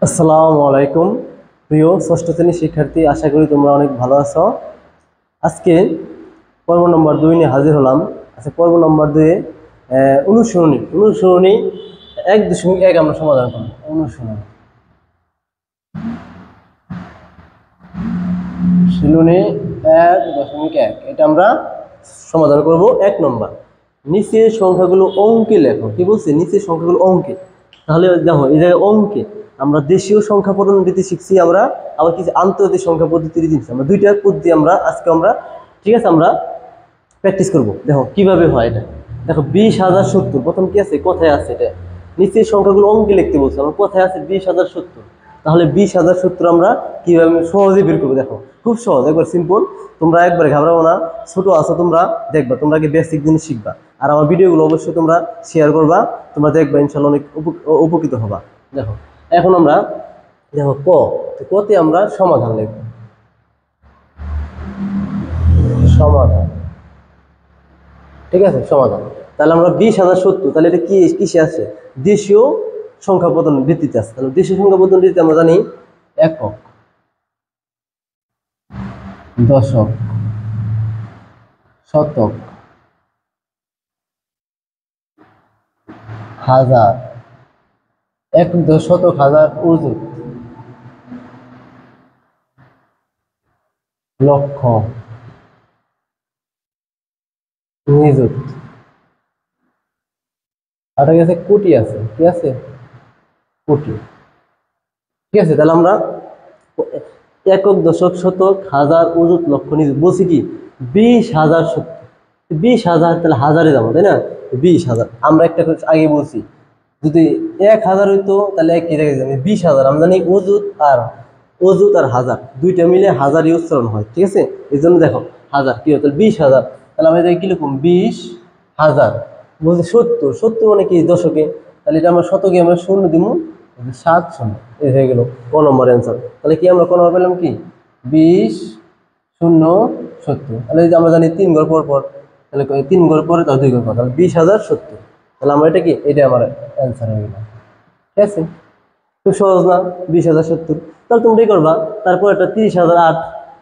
আসসালামু আলাইকুম প্রিয় ষষ্ঠ শ্রেণীর শিক্ষার্থী, আশা করি তোমরা অনেক ভালো আছো। আজকে পর্ব নম্বর 2 নিয়ে হাজির হলাম। আচ্ছা, পর্ব নম্বর 2 অনুসরণী 1.1 আমরা সমাধান করব। অনুসরণী 1.1 এটা আমরা সমাধান করব। 1 নম্বর, নিচের সংখ্যাগুলো অঙ্কে লেখো। কি বলছে? নিচের সংখ্যাগুলো অঙ্কে। তাহলে দেখো, এই জায়গায় অঙ্কে আমরা দেশীয় সংখ্যা পদ্ধতি শিখছি, আমরা আবার কিছু আন্তর্জাতিক সংখ্যা পদ্ধতি শিখছি। আমরা দুইটা পদ্ধতি আজকে আমরা ঠিক আছে আমরা প্র্যাকটিস করব। দেখো কিভাবে হয় এটা। দেখো 20,070 প্রথম কি আছে, কোথায় আছে? এটা নিচের সংখ্যাগুলো অঙ্কে লিখতে বলছে, আমার কোথায় আছে 20,070। তাহলে 20,070 আমরা কিভাবে সহজে বের করবো? দেখো খুব সহজ, একবার সিম্পল। তোমরা একবার ঘাবড়াবো না, ছোট আছো তোমরা, দেখবা তোমরা কি বেসিক জিনিস শিখবা। আর আমার ভিডিওগুলো অবশ্যই তোমরা শেয়ার করবা, তোমরা দেখবা ইনশাল্লাহ অনেক উপকৃত হবা। দেখো এখন আমরা দেখো কতে আমরা সমাধান লিখব। সমাধান, ঠিক আছে, সমাধান। তাহলে আমরা 20,070, তাহলে এটা কি কিসে আছে? দেশীয় সংখ্যা পদ্ধতির ভিত্তিতে আছে। তাহলে দেশীয় সংখ্যা পদ্ধতির ভিত্তিতে আমরা জানি একক, দশক, শতক, হাজার, শতক, হাজার, অযুত, লক্ষ, নিযুত, আর আছে কোটি আছে। কি আছে? কোটি। ঠিক আছে, তাহলে আমরা একক, দশক, শতক, হাজার, অযুত, লক্ষ, নিযুত বলছি কি 20,070। 20,000 তাহলে হাজারে যাবো, তাই না? 20,000 আমরা একটা আগে বলছি, যদি 1,000 হইতো তাহলে একই জায়গায় যাবে। 20,000 আমরা জানি অযুত আর হাজার দুইটা মিলে হাজারই উচ্চারণ হয়। ঠিক আছে, এই জন্য দেখো হাজার কি হয়, তাহলে 20,000। তাহলে আমরা কি লিখুন? 20,000। বলছি 70 মানে কি দশকে, তাহলে এটা আমরা শতকে আমরা শূন্য দিব, 7 শূন্য, এই হয়ে গেল ক নম্বর অ্যান্সার। তাহলে কি আমরা ক নম্বর পেলাম কি 20,070। তাহলে যদি আমরা জানি 3 ঘর পর পর, তাহলে 3 ঘর পরে তার 2 ঘর পর, তাহলে 20,070। তাহলে আমরা এটা কি, এটা আমার অ্যান্সার হয়ে গেল। ঠিক আছে, খুব সহজ না? 20,070। তাহলে তোমরা করবা। তারপর একটা 30,008,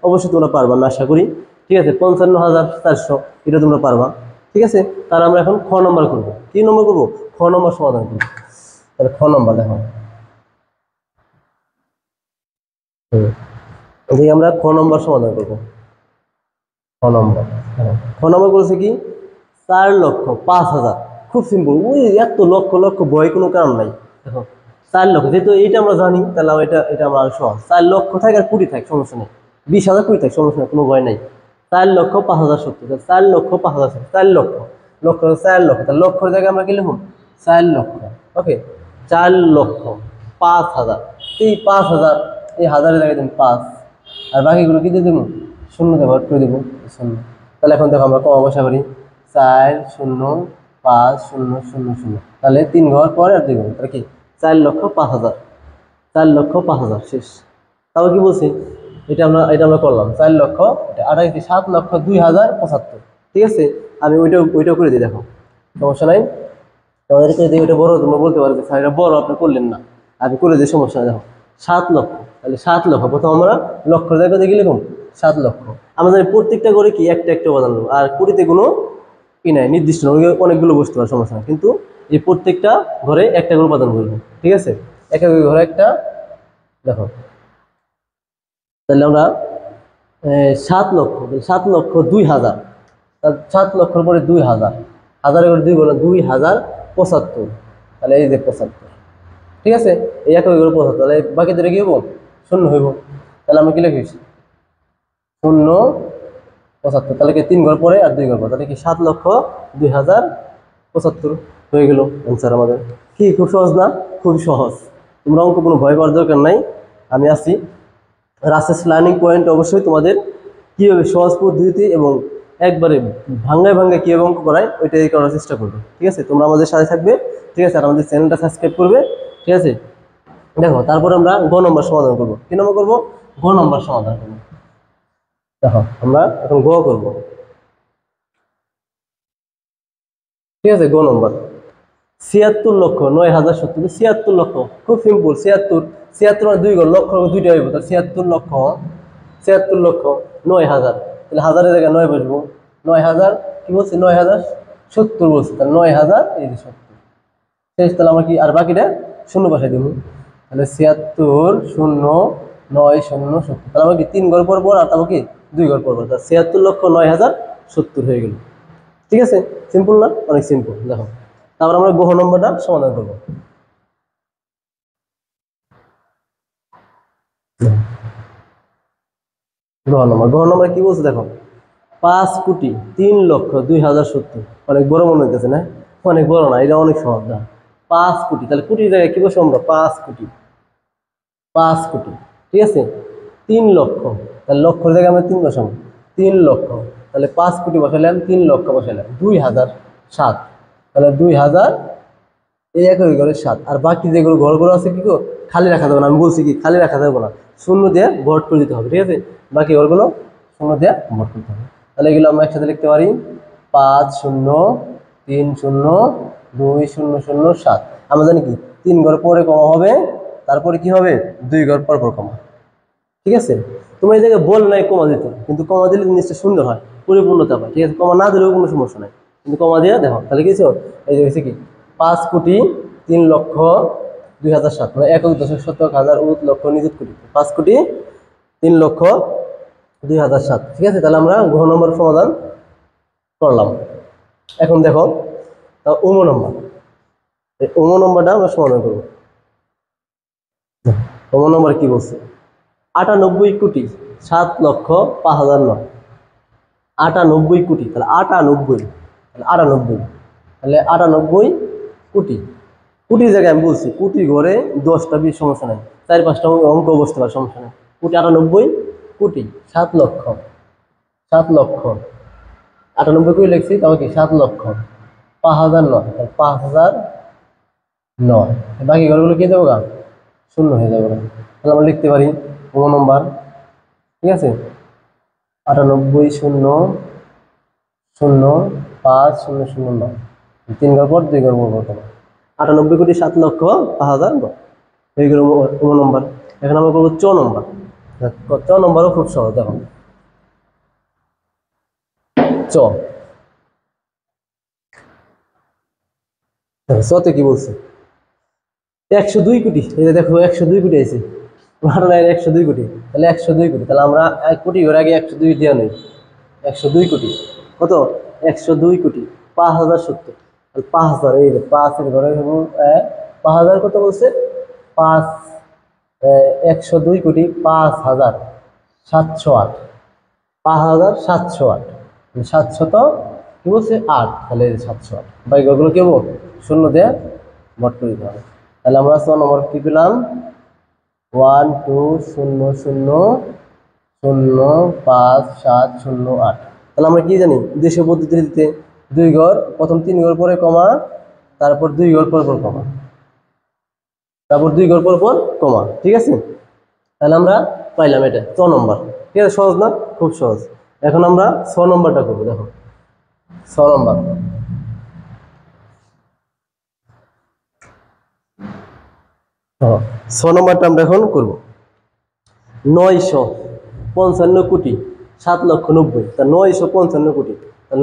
অবশ্যই তোমরা পারবা না আশা করি। ঠিক আছে, 55,400, এটা তোমরা পারবা। ঠিক আছে, তাহলে আমরা এখন খ নম্বর করবো। কি নম্বর করবো? খ নম্বর সমাধান করবো। তাহলে খ নম্বর দেখো, এদিকে আমরা খ নম্বর সমাধান করবো। খ নম্বর বলছে কি 4,05,000। খুব সিম্পল, ওই এত লক্ষ লক্ষ ভয় কোনো কারণ নাই। দেখো 4 লক্ষ, যেহেতু এইটা আমরা জানি, তাহলে এটা এটা আমরা আরো সহজ। 4 লক্ষ থাকে আর কোটি থাকে, সমস্যা নেই। 20,000 কোটি থাকে, সমস্যা নেই, কোনো ভয় নাই। 4,05,070, 4,05,070, 4 লক্ষ, লক্ষ 4 লক্ষ, তাহলে লক্ষের জায়গায় আমরা কি লিখুন? 4 লক্ষ। ওকে, 4,05,000। এই 5,000, এই হাজারের জায়গায় দিন 5, আর বাকিগুলো কি দিয়ে দেবো? শূন্য ব্যবহার করে দেবো, শূন্য। তাহলে এখন দেখো আমরা কমা বসা করি, 4,05,000। তাহলে 3 ঘর পরে আর 2 ঘর, তাহলে কি 4,05,000। 4,05,000 শেষ। তারপর কি বলছি, এটা আমরা করলাম 4 লক্ষ, আর 7,02,075। ঠিক আছে, আমি ওইটাও করে দিই, দেখো সমস্যা নাই। তোমাদের করে দিই, ওইটা বড়, তোমরা বলতে পারবে স্যার এটা বড়, আপনি করলেন না। আমি করে দিই, সমস্যা নাই। দেখো 7 লক্ষ, তাহলে 7 লক্ষ, প্রথম আমরা লক্ষ জায়গায় দেখি লিখুন 7 লক্ষ। আমাদের প্রত্যেকটা করে কি একটা একটা উপাদান নেবো, আর কুড়িতে কোনো কি নাই, নির্দিষ্ট অনেকগুলো বসতে পারে, সমস্যা নাই। কিন্তু এই প্রত্যেকটা ঘরে একটা করে উপাদান বলবো। ঠিক আছে, এক এক ঘরে একটা। দেখো তাহলে আমরা 7,02,000, 7 লক্ষর পরে 2,000, হাজারের করে 2 বললাম, 2,075। তাহলে এই যে 75। ঠিক আছে, এই এক করে 75, তাহলে বাকি ধরে কি হবো? শূন্য হইব। তাহলে আমরা কি লিখিস? 0,75। তাহলে কি 3 ঘর পরে আর 2 ঘর পরে, তাহলে কি 7,02,075 হয়ে গেল অ্যান্সার আমাদের। কি খুব সহজ না? খুবই সহজ। তোমরা অঙ্ক কোনো ভয় পাওয়ার দরকার নাই, আমি আছি। রাসেস লার্নিং পয়েন্ট অবশ্যই তোমাদের কীভাবে সহজ পদ্ধতিতে এবং একবারে ভাঙ্গায় ভাঙ্গায় কীভাবে অঙ্ক করায় ওইটাই করার চেষ্টা করবে। ঠিক আছে, তোমরা আমাদের সাথে থাকবে। ঠিক আছে, আর আমাদের চ্যানেলটা সাবস্ক্রাইব করবে। ঠিক আছে, দেখো তারপর আমরা গ নম্বর সমাধান করবো। কি নম্বর করবো? গ নম্বর সমাধান করবো। দেখো আমরা এখন গ করবো। ঠিক আছে, গ নম্বর। 76,09,070 76 লক্ষ, খুব সিম্পল। 76 মানে 2 ঘর, লক্ষ দুইটা হইব, তাহলে 76,09,000, তাহলে হাজারের জায়গায় 9 বসবো। 9,000 কি বলছে, 9,070 বলছে, তাহলে 9,000 এই যে 70 শেষ। তাহলে আমরা কি আর বাকিটা শূন্য বসাই দিব, তাহলে 76,0,9,070, তাহলে আমরা কি 3 ঘর পর পর আর তারপর কি 2 ঘর পর পর, তাহলে 76,09,070 হয়ে গেল। ঠিক আছে, সিম্পল না? অনেক সিম্পল। দেখো তারপর আমরা গ্রহ নম্বরটা সমাধান করবো। গ্রহ নম্বর কি বলছে দেখো, 5,03,02,070, অনেক বড় মনে হইতেছে না? অনেক বড় না, এটা অনেক সহজ না। 5 কোটি, তাহলে কোটির জায়গায় কি বসবো আমরা, 5 কোটি। 5 কোটি, ঠিক আছে। 3 লক্ষ, তাহলে লক্ষের জায়গায় আমরা 3 বসাবো, 3 লক্ষ, তাহলে 5 কোটি বসালাম, 3 লক্ষ বসালাম, 2,007, তাহলে 2,000 এই একই ঘরে 7। আর বাকি যেগুলো ঘরগুলো আছে কি খালি রাখা যাবে না, আমি বলছি কি খালি রাখা যাবে না, শূন্য দিয়ে ভোট করে দিতে হবে। ঠিক আছে, বাকি ঘরগুলো শূন্য দিয়ে ভোট করতে হবে। তাহলে এগুলো আমরা একসাথে লিখতে পারি, 5,0,3,0,2,0,0,7। আমরা জানি কি 3 ঘর পরে কমা হবে, তারপরে কি হবে 2 ঘর পর পর কমা। ঠিক আছে, তোমার এই জায়গায় বল নাই কমা দিতে, কিন্তু কমা দিলে জিনিসটা সুন্দর হয়, পরিপূর্ণতা পায়। ঠিক আছে, কমা না দিলেও কোনো সমস্যা নাই, কিন্তু কমা দিয়ে দেখো। তাহলে কি এই যে হয়েছে কি 5,03,02,007, মানে একক দশক শতক হাজার উত লক্ষ নিযুত কোটি, 5,03,02,007। ঠিক আছে, তাহলে আমরা গ্রহ নম্বর সমাধান করলাম। এখন দেখো উম নম্বর, এই উম নম্বরটা আমরা সমাধান করবো। উম নম্বর কি বলছে, 98,07,05,009, 98 কোটি, তাহলে 98, তাহলে 98 কোটি। কোটির জায়গায় আমি বলছি কোটি ঘরে 10টা 20 সমস্যা নেই, 4-5টা অঙ্ক বসতে পারে, সমস্যা নেই। কোটি 98 কোটি, 7 লক্ষ, 98 কোটি লিখছি, তাও কি 7 লক্ষ 5,009, 5,009। বাকি ঘরগুলো কি দেবো গা, শূন্য হয়ে যাবে। তাহলে আমরা লিখতে পারি উম নম্বর, ঠিক আছে, 98,0,0,05,009, 3 ঘর পর 2 ঘর পর 98,07,05,009 হয়ে গেল উম নম্বর। এখন আমরা করবো চ নম্বর। চ নম্বরও খুব সহজ, দেখো চতে কি বলছে, 102 কোটি। এই যে দেখো 102 কোটি আছে, 102 কোটি, তাহলে 102 কোটি, তাহলে আমরা 1 কোটি ঘর আগে 102 দেওয়া নেই, 102 কোটি কত, 102 কোটি 5,070, 5,000, এই যে 5 ঘরে 5,000 কত বলছে, 102 কোটি 5,708, 5,708, 700 কি বলছে 8, তাহলে 708। বাকি ঘরগুলো কেবল শূন্য দিয়ে ভোট করে দিতে হবে। তাহলে আমরা 6 নম্বর কি পেলাম, 1,2,0,0,0,5,7,0,8। তাহলে আমরা কি জানি, দেশীয় পদ্ধতিতে 2 ঘর, প্রথম 3 ঘর পরে কমা, তারপর 2 ঘর পর পর কমা, তারপর 2 ঘর পর পর কমা। ঠিক আছে, তাহলে আমরা পাইলাম এটা ছ নম্বর। ঠিক আছে, সহজ না, খুব সহজ। এখন আমরা 6 নম্বরটা করবো। দেখো 6 নম্বর, নম্বরটা আমরা এখন করবো। 955 কোটি 7,90,000, তা 955 কোটি,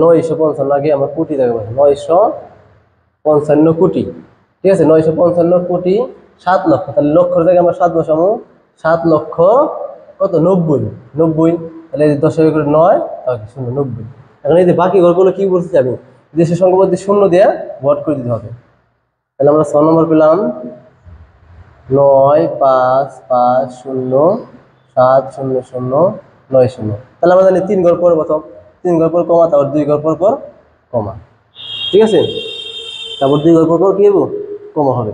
955 আগে আমরা কোটি দেখবো, 955 কোটি। ঠিক আছে, 955 কোটি 7 লক্ষ, তাহলে লক্ষের জায়গায় আমরা 7 বসাবো, 7 লক্ষ কত 90, তাহলে 10 করে 9, তাহলে 90। এখন এই যে বাকি ঘরগুলো কি বলছি আমি, দেশের সংখ্যা বলতে শূন্য দিয়ে ভোট করে দিতে হবে। তাহলে আমরা 6 নম্বর পেলাম 9,5,5,0,7,0,0,9,0। তাহলে আমরা জানি 3 ঘর পর প্রথম 3 ঘর পর কমা, তারপর 2 ঘর পর পর কমা। ঠিক আছে, তারপর 2 ঘর পর পর কি হবো, কমা হবে।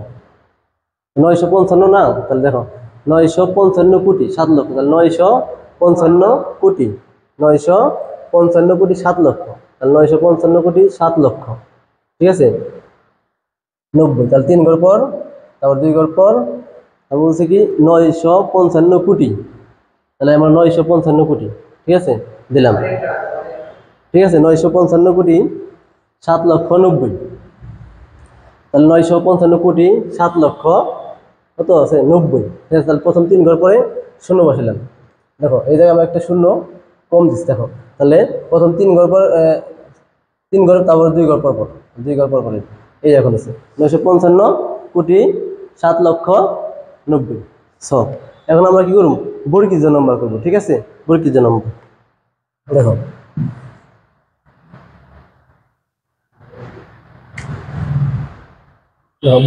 955 না, তাহলে দেখো 955 কোটি 7 লক্ষ, তাহলে 955 কোটি, 955 কোটি 7 লক্ষ, তাহলে 955 কোটি 7 লক্ষ। ঠিক আছে, 90, তাহলে 3 ঘর পর, তারপর 2 ঘর পর, তারপর বলছে কি 955 কোটি, তাহলে আমরা 955 কোটি। ঠিক আছে, দিলাম। ঠিক আছে, 955 কোটি 7,90,000, তাহলে 955 কোটি 7 লক্ষ কত আছে 90। ঠিক আছে, তাহলে প্রথম 3 ঘর পরে শূন্য বসালাম। দেখো এই জায়গায় আমরা একটা শূন্য কম দিচ্ছি। দেখো তাহলে প্রথম 3 ঘর পর 3 ঘর, তারপর 2 ঘর পর পর 2 ঘর পর পরে এই এখন আছে 955 কোটি 7 লক্ষ 90। এখন আমরা কি করব, বর্গীয় নম্বর করব। ঠিক আছে, বর্গীয় নম্বর দেখো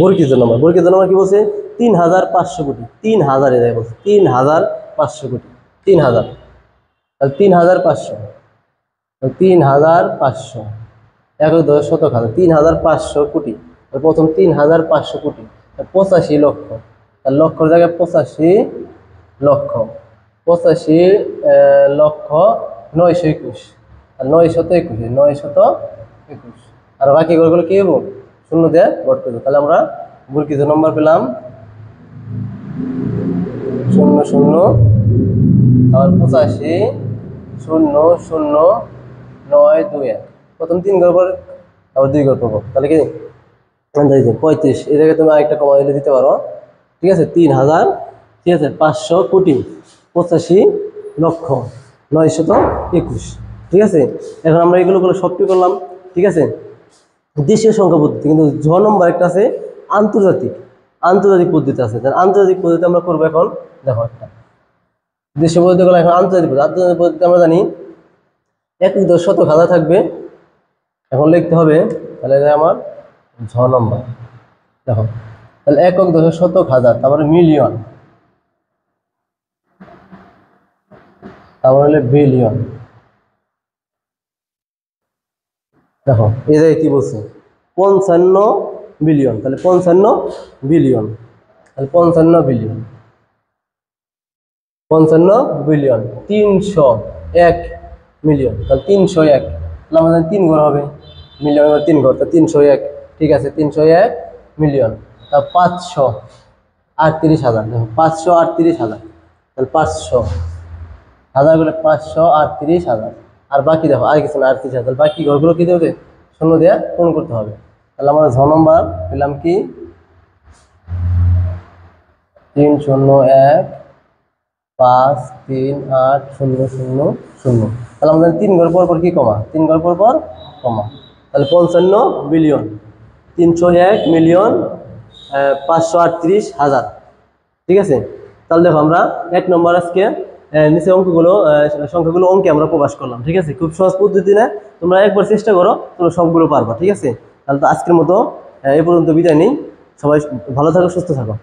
বর্গীয় নম্বর। বর্গীয় নম্বর কি বলছে 3500 কোটি। 3000 এ বলছে 3500 কোটি। 3000, তাহলে 3500, 3500 একক দশ শতক হাজার 3500 কোটি। প্রথম 3500 কোটি 85 লক্ষ। তার লক্ষর জায়গায় 85 লক্ষ, 85 লক্ষ 921, আর 921, 921। আর বাকি ঘরগুলো কি হবো, শূন্য দিয়ে ভোট করবো। তাহলে আমরা বর্গীয় নম্বর পেলাম 0 0 আর 85 0 0 9 2 1। প্রথম 3 ঘর পর আবার 2 ঘর পর, তাহলে কি 35। এই জায়গায় তুমি আরেকটা কমা দিলে দিতে পারো। ঠিক আছে, 3000, ঠিক আছে 500 কোটি 85 লক্ষ 921। ঠিক আছে, এখন আমরা এগুলো সবটি করলাম। ঠিক আছে, দেশীয় সংখ্যা পদ্ধতি, কিন্তু জ নম্বর একটা আছে আন্তর্জাতিক। আন্তর্জাতিক পদ্ধতি আছে, আন্তর্জাতিক পদ্ধতি আমরা করবো এখন। দেখো একটা দেশীয় পদ্ধতি করলাম, এখন আন্তর্জাতিক পদ্ধতি। আন্তর্জাতিক পদ্ধতি আমরা জানি একক দশ শতক হাজার থাকবে। এখন লিখতে হবে তাহলে আমার ঝ নম্বর। দেখো তাহলে একক দশ শতক হাজার, তারপরে মিলিয়ন, তারপরে হলে বিলিয়ন। দেখো এই জায়গায় কি বলছে 55 বিলিয়ন, তাহলে 55 বিলিয়ন, তাহলে 55 বিলিয়ন, 55 বিলিয়ন। 301 মিলিয়ন, তাহলে 301, তাহলে আমাদের 3 ঘর হবে, মিলিয়ন 3 ঘর, তা 301। ঠিক আছে, 301 মিলিয়ন। তা 538,000, দেখো 538,000, তাহলে 500 হাজার গুলো 538,000। আর বাকি দেখো আর কিছু না, 38,000। তাহলে বাকি ঘরগুলো কি দেবে, শূন্য দিয়ে পূরণ করতে হবে। তাহলে আমরা ঝ নম্বর পেলাম কি 301 5 3 8 0 0 0। তাহলে আমাদের 3 ঘর পর পর কি কমা, 3 ঘর পর পর কমা। তাহলে 55 বিলিয়ন, 301 মিলিয়ন 538,000। ঠিক আছে, তাহলে দেখো আমরা 1 নম্বর আজকে নিচে অঙ্কগুলো সংখ্যাগুলো অঙ্কে আমরা প্রকাশ করলাম। ঠিক আছে, খুব সহজ পদ্ধতি না, তোমরা একবার চেষ্টা করো, তোমরা সবগুলো পারবা। ঠিক আছে, তাহলে তো আজকের মতো এই পর্যন্ত বিদায় নেই। সবাই ভালো থাকো, সুস্থ থাকো।